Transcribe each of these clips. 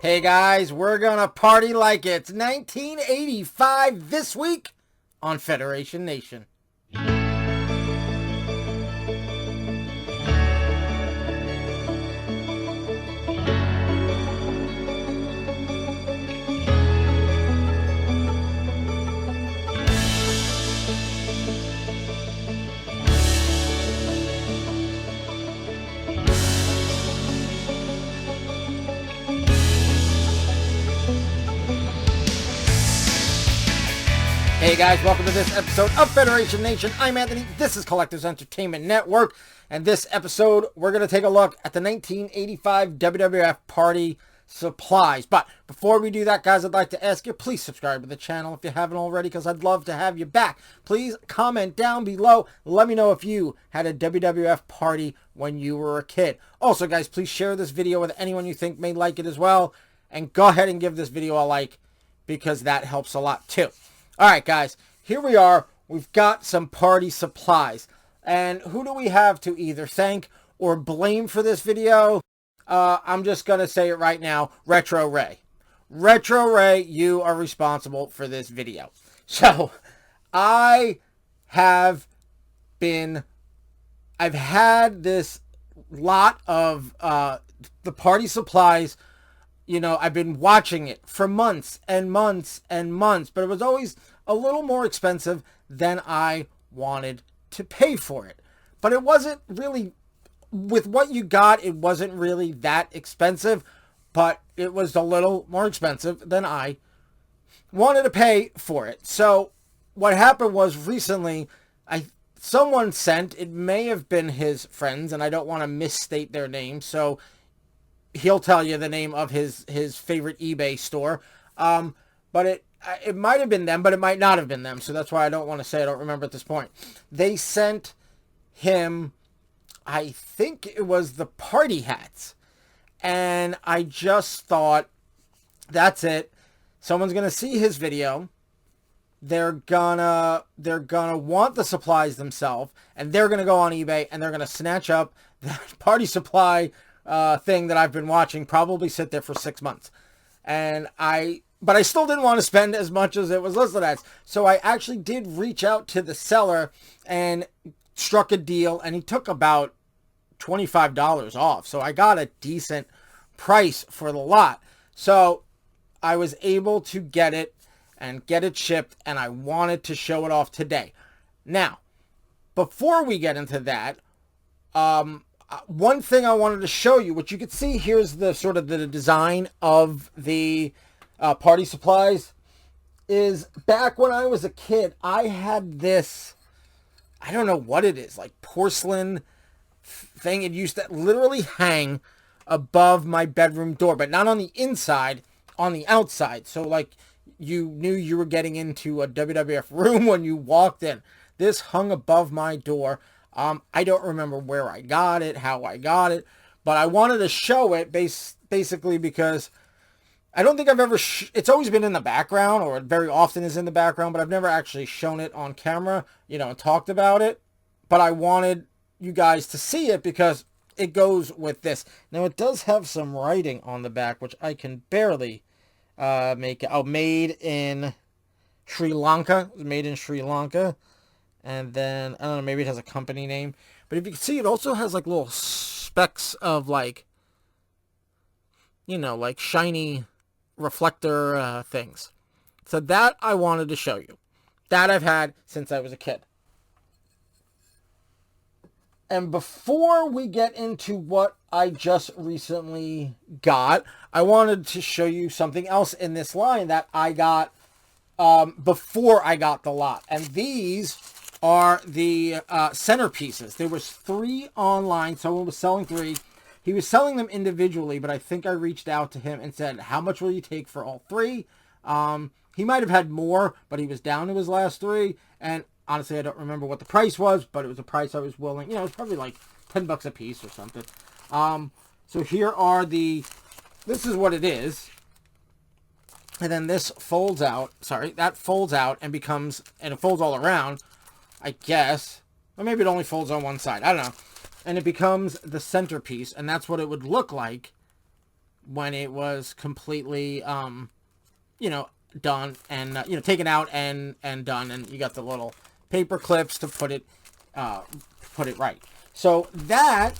Hey guys, we're gonna party like it's 1985 this week on Federation Nation. Hey guys, welcome to this episode of Federation Nation. I'm Anthony, this is Collectors Entertainment Network, and this episode we're going to take a look at the 1985 WWF Party Supplies. But before we do that, guys, I'd like to ask you, please subscribe to the channel if you haven't already, because I'd love to have you back. Please comment down below, let me know if you had a WWF party when you were a kid. Also, guys, please share this video with anyone you think may like it as well, and go ahead and give this video a like, because that helps a lot too. Alright guys, here we are. We've got some party supplies. And who do we have to either thank or blame for this video? I'm just going to say it right now. Retro Ray. Retro Ray, you are responsible for this video. So, I've had this lot of the party supplies. You know, I've been watching it for months and months and months, but it was always a little more expensive than I wanted to pay for it. But it wasn't really, with what you got, it wasn't really that expensive, but it was a little more expensive than I wanted to pay for it. So what happened was recently, someone sent, it may have been his friends, and I don't want to misstate their name, so he'll tell you the name of his favorite eBay store. But it might have been them, but it might not have been them. So that's why I don't want to say I don't remember at this point. They sent him, I think it was the party hats. And I just thought, that's it. Someone's going to see his video. They're gonna want the supplies themselves. And they're going to go on eBay and they're going to snatch up that party supply thing that I've been watching, probably sit there for 6 months. But I still didn't want to spend as much as it was listed as. So I actually did reach out to the seller and struck a deal, and he took about $25 off. So I got a decent price for the lot. So I was able to get it and get it shipped, and I wanted to show it off today. Now, before we get into that, one thing I wanted to show you, which you can see, here's the sort of the design of the party supplies, is back when I was a kid, I had this, I don't know what it is, like porcelain thing. It used to literally hang above my bedroom door, but not on the inside, on the outside. So like you knew you were getting into a WWF room when you walked in. This hung above my door. I don't remember where I got it, how I got it, but I wanted to show it basically because I don't think I've ever, it's always been in the background, or it very often is in the background, but I've never actually shown it on camera, you know, and talked about it. But I wanted you guys to see it because it goes with this. Now, it does have some writing on the back, which I can barely make it. Oh, made in Sri Lanka. It was made in Sri Lanka. And then, I don't know, maybe it has a company name. But if you can see, it also has like little specks of like, you know, like shiny reflector things. So that I wanted to show you. That I've had since I was a kid. And before we get into what I just recently got, I wanted to show you something else in this line that I got before I got the lot. And these are the centerpieces. There was 3 online. Someone was selling 3. He was selling them individually, but I think I reached out to him and said, how much will you take for all 3? He might have had more, but he was down to his last 3. And honestly, I don't remember what the price was, but it was a price I was willing. You know, it was probably like $10 a piece or something. So here are this is what it is. And then this folds out. Sorry, that folds out and becomes, and it folds all around, I guess. Or maybe it only folds on one side. I don't know. And it becomes the centerpiece, and that's what it would look like when it was completely, you know, done and, you know, taken out and done. And you got the little paper clips to put it right. So that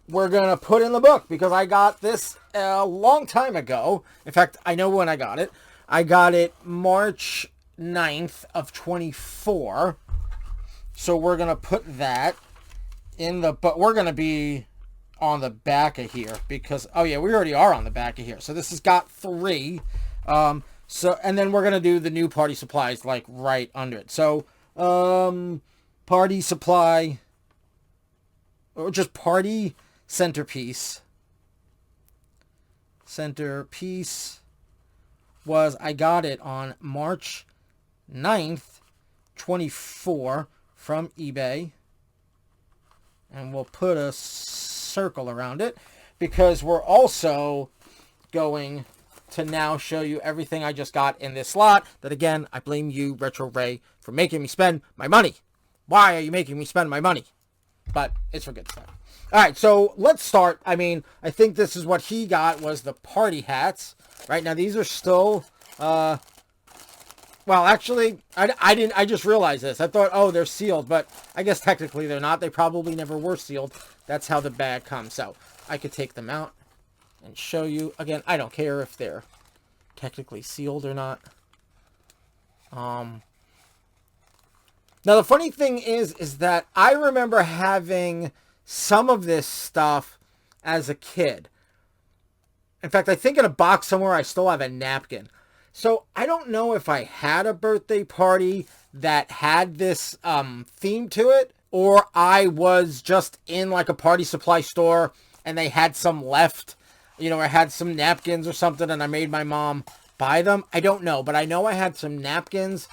we're going to put in the book because I got this a long time ago. In fact, I know when I got it. I got it March 9th of 24. So we're going to put that in the, but we're going to be on the back of here because, oh yeah, we already are on the back of here. So this has got 3. So, and then we're going to do the new Party Supplies like right under it. So, Party Supply, or just Party Centerpiece. Centerpiece was, I got it on March 9th, 24 from eBay. And we'll put a circle around it because we're also going to now show you everything I just got in this lot. That again, I blame you, Retro Ray, for making me spend my money. Why are you making me spend my money? But it's for good stuff. All right, so let's start. I mean, I think this is what he got was the party hats. Right now, these are still, well, actually, I just realized this. I thought, oh, they're sealed, but I guess technically they're not. They probably never were sealed. That's how the bag comes. So I could take them out and show you. Again, I don't care if they're technically sealed or not. Now, the funny thing is that I remember having some of this stuff as a kid. In fact, I think in a box somewhere I still have a napkin. So I don't know if I had a birthday party that had this theme to it, or I was just in like a party supply store and they had some left, you know, I had some napkins or something and I made my mom buy them. I don't know, but I know I had some napkins.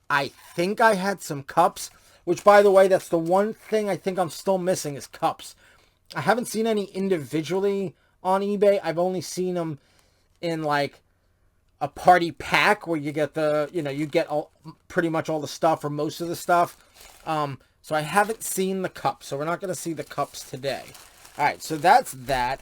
I think I had some cups, which by the way, that's the one thing I think I'm still missing is cups. I haven't seen any individually on eBay. I've only seen them in like a party pack where you get the, you know, you get pretty much all the stuff or most of the stuff. So I haven't seen the cups. So we're not going to see the cups today. All right. So that's that.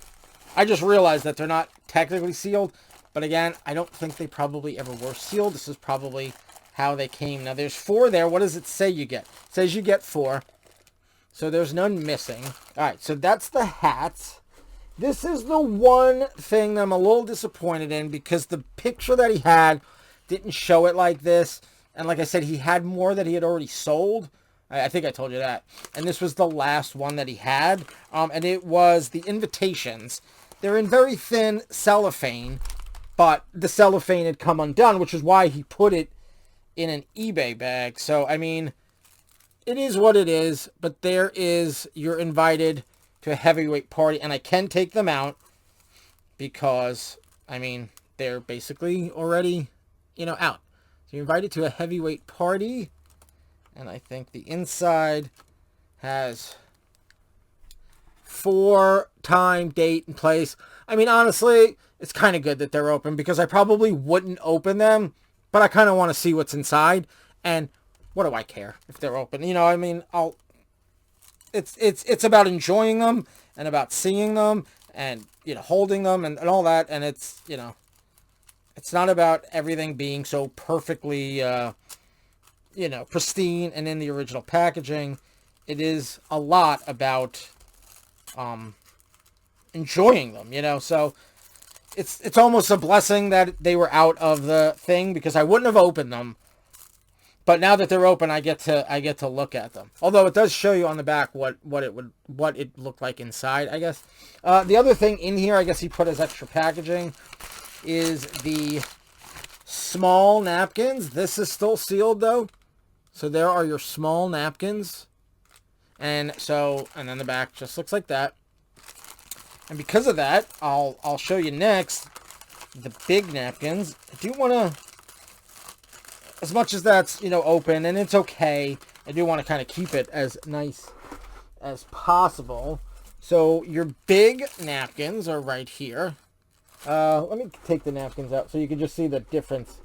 I just realized that they're not technically sealed. But again, I don't think they probably ever were sealed. This is probably how they came. Now there's 4 there. What does it say you get? It says you get 4. So there's none missing. All right. So that's the hats. This is the one thing that I'm a little disappointed in because the picture that he had didn't show it like this. And like I said, he had more that he had already sold. I think I told you that. And this was the last one that he had. And it was the invitations. They're in very thin cellophane, but the cellophane had come undone, which is why he put it in an eBay bag. So, I mean, it is what it is, but there is, you're invited to a heavyweight party, and I can take them out because, I mean, they're basically already, you know, out. So you're invited to a heavyweight party, and I think the inside has 4 time, date, and place. I mean, honestly, it's kind of good that they're open because I probably wouldn't open them, but I kind of want to see what's inside, and what do I care if they're open? You know, I mean, it's about enjoying them and about seeing them and, you know, holding them and all that. And it's, you know, it's not about everything being so perfectly, you know, pristine and in the original packaging. It is a lot about, enjoying them, you know, so it's almost a blessing that they were out of the thing because I wouldn't have opened them. But now that they're open, I get to look at them. Although it does show you on the back what it looked like inside, I guess. The other thing in here, I guess he put as extra packaging, is the small napkins. This is still sealed though, so there are your small napkins, and then the back just looks like that. And because of that, I'll show you next the big napkins. I do want to. As much as that's, you know, open, and it's okay, I do want to kind of keep it as nice as possible. So your big napkins are right here. Let me take the napkins out so you can just see the difference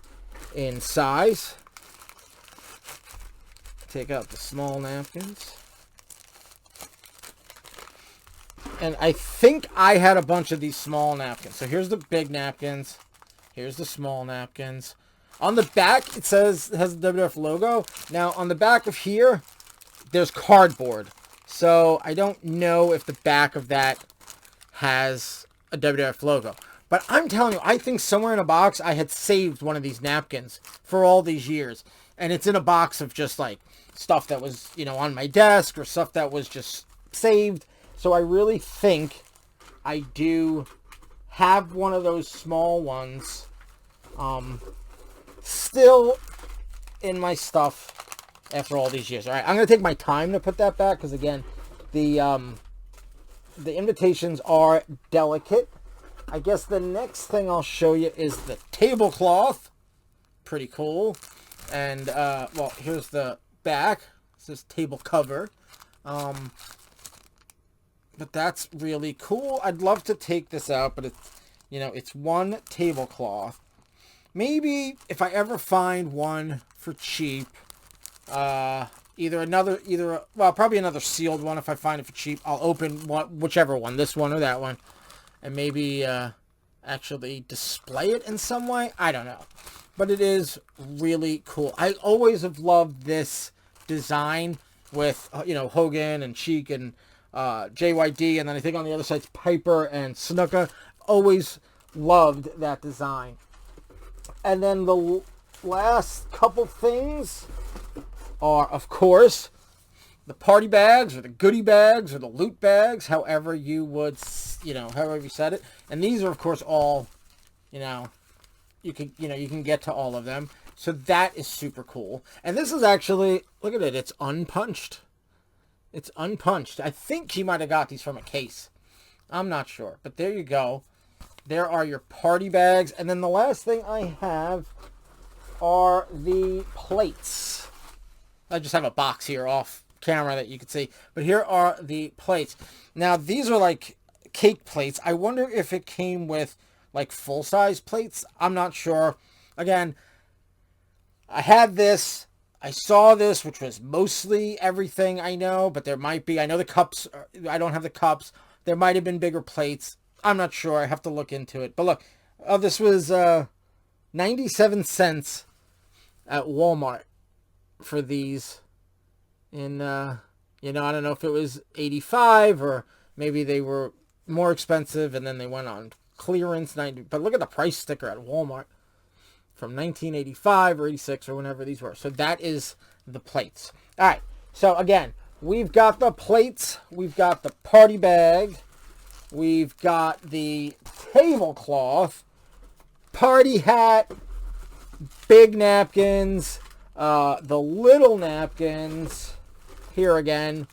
in size. Take out the small napkins. And I think I had a bunch of these small napkins. So here's the big napkins. Here's the small napkins. On the back, it says, it has the WWF logo. Now, on the back of here, there's cardboard. So I don't know if the back of that has a WWF logo. But I'm telling you, I think somewhere in a box, I had saved one of these napkins for all these years. And it's in a box of just like stuff that was, you know, on my desk or stuff that was just saved. So I really think I do have one of those small ones still in my stuff after all these years. All right, I'm going to take my time to put that back because, again, the invitations are delicate. I guess the next thing I'll show you is the tablecloth. Pretty cool. And, well, here's the back. This is table cover. But that's really cool. I'd love to take this out, but it's, you know, it's one tablecloth. Maybe if I ever find one for cheap, well, probably another sealed one. If I find it for cheap, I'll open one, whichever one, this one or that one, and maybe actually display it in some way. I don't know, but it is really cool. I always have loved this design with, you know, Hogan and Cheek and JYD, and then I think on the other side's Piper and Snuka. Always loved that design. And then the last couple things are, of course, the party bags or the goodie bags or the loot bags, however you would, you know, however you said it. And these are, of course, all, you know, you can get to all of them. So that is super cool. And this is actually, look at it, it's unpunched. It's unpunched. I think he might have got these from a case. I'm not sure. But there you go. There are your party bags. And then the last thing I have are the plates. I just have a box here off camera that you can see. But here are the plates. Now, these are like cake plates. I wonder if it came with like full-size plates. I'm not sure. Again, I had this. I saw this, which was mostly everything I know, but there might be, I know the cups, I don't have the cups. There might have been bigger plates. I'm not sure. I have to look into it. But look, this was 97 cents at Walmart for these. In, you know, I don't know if it was 85 or maybe they were more expensive and then they went on clearance. But look at the price sticker at Walmart. From 1985 or 86 or whenever these were. So that is the plates. All right. So again, we've got the plates. We've got the party bag. We've got the tablecloth, party hat, big napkins, the little napkins here again,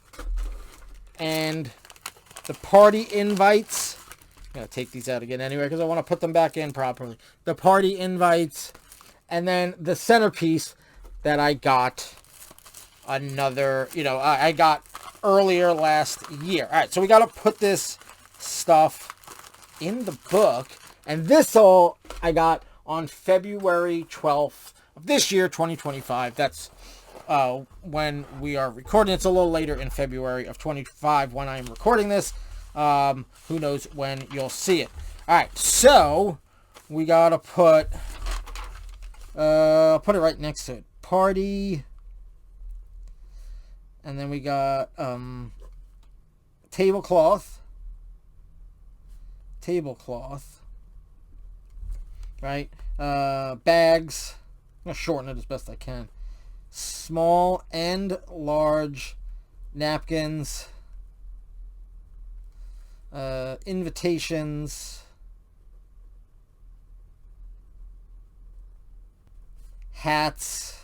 and the party invites. I'm going to take these out again anyway because I want to put them back in properly. The party invites. And then the centerpiece that I got another, you know, I got earlier last year. All right, so we got to put this stuff in the book. And this all I got on February 12th of this year, 2025. That's when we are recording. It's a little later in February of 2025 when I'm recording this. Who knows when you'll see it. All right, so we got to put... I'll put it right next to it. Party. And then we got tablecloth. Tablecloth. Right? Bags. I'm going to shorten it as best I can. Small and large napkins. Invitations. Hats.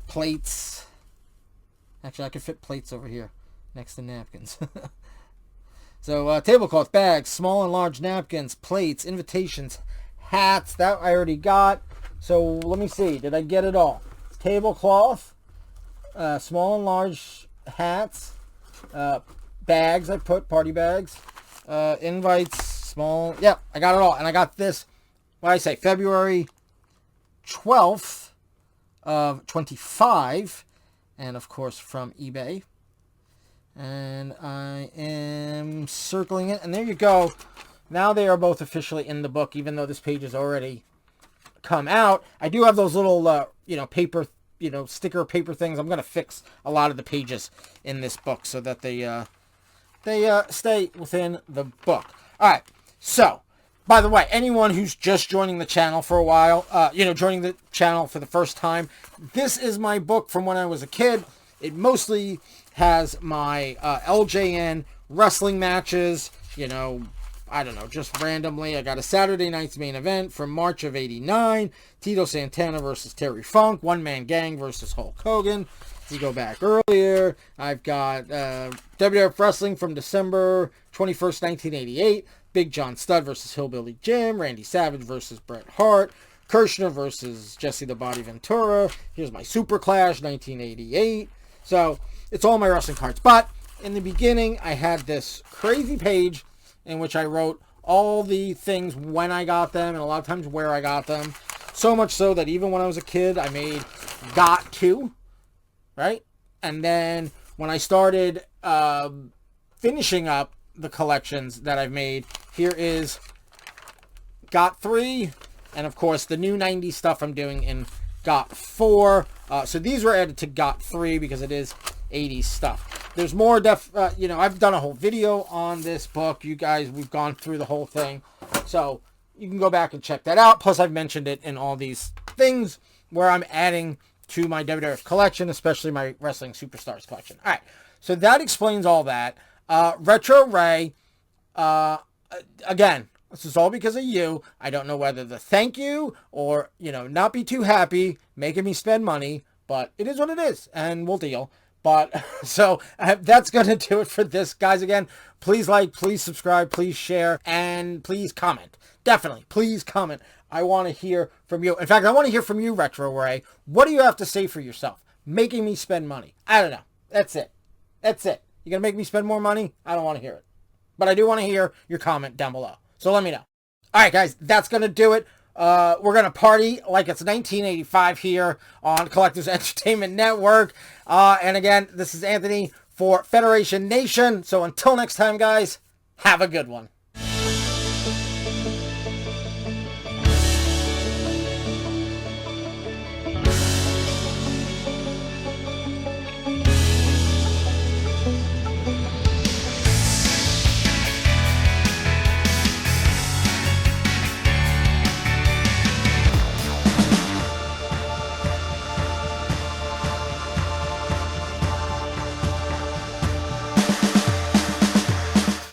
Plates. Actually, I could fit plates over here next to napkins. So, tablecloth, bags, small and large napkins, plates, invitations, hats. That I already got. So, let me see. Did I get it all? Tablecloth, small and large hats, bags. I put party bags, invites, small. Yeah, I got it all. And I got this, what did I say, February 12th of 25. And, of course, from eBay. And I am circling it. And there you go. Now they are both officially in the book, even though this page has already come out. I do have those little, paper, sticker paper things. I'm going to fix a lot of the pages in this book so that they stay within the book. All right. So, by the way, anyone who's just joining the channel for a while, joining the channel for the first time, this is my book from when I was a kid. It mostly has my LJN wrestling matches, I don't know, just randomly. I got a Saturday night's main event from March of 89. Tito Santana versus Terry Funk. One Man Gang versus Hulk Hogan. If you go back earlier, I've got WWF Wrestling from December 21st, 1988. Big John Studd versus Hillbilly Jim. Randy Savage versus Bret Hart. Kirshner versus Jesse the Body Ventura. Here's my Super Clash, 1988. So, it's all my wrestling cards. But, in the beginning, I had this crazy page in which I wrote all the things when I got them, and a lot of times where I got them. So much so that even when I was a kid, I made Got To, right? And then, when I started finishing up the collections that I've made, here is Got 3, and of course, the new 90s stuff I'm doing in Got 4. So these were added to Got 3 because it is 80s stuff. There's more I've done a whole video on this book. You guys, we've gone through the whole thing. So you can go back and check that out. Plus, I've mentioned it in all these things where I'm adding to my WWF collection, especially my Wrestling Superstars collection. All right. So that explains all that. Retro Ray, again, this is all because of you. I don't know whether to thank you or, not be too happy, making me spend money, but it is what it is, and we'll deal. But, so, that's going to do it for this, guys. Again, please like, please subscribe, please share, and please comment. Definitely, please comment. I want to hear from you. In fact, I want to hear from you, Retro Ray. What do you have to say for yourself? Making me spend money. I don't know. That's it. That's it. You're going to make me spend more money? I don't want to hear it. But I do want to hear your comment down below. So let me know. All right, guys, that's going to do it. We're going to party like it's 1985 here on Collectors Entertainment Network. And again, this is Anthony for Federation Nation. So until next time, guys, have a good one.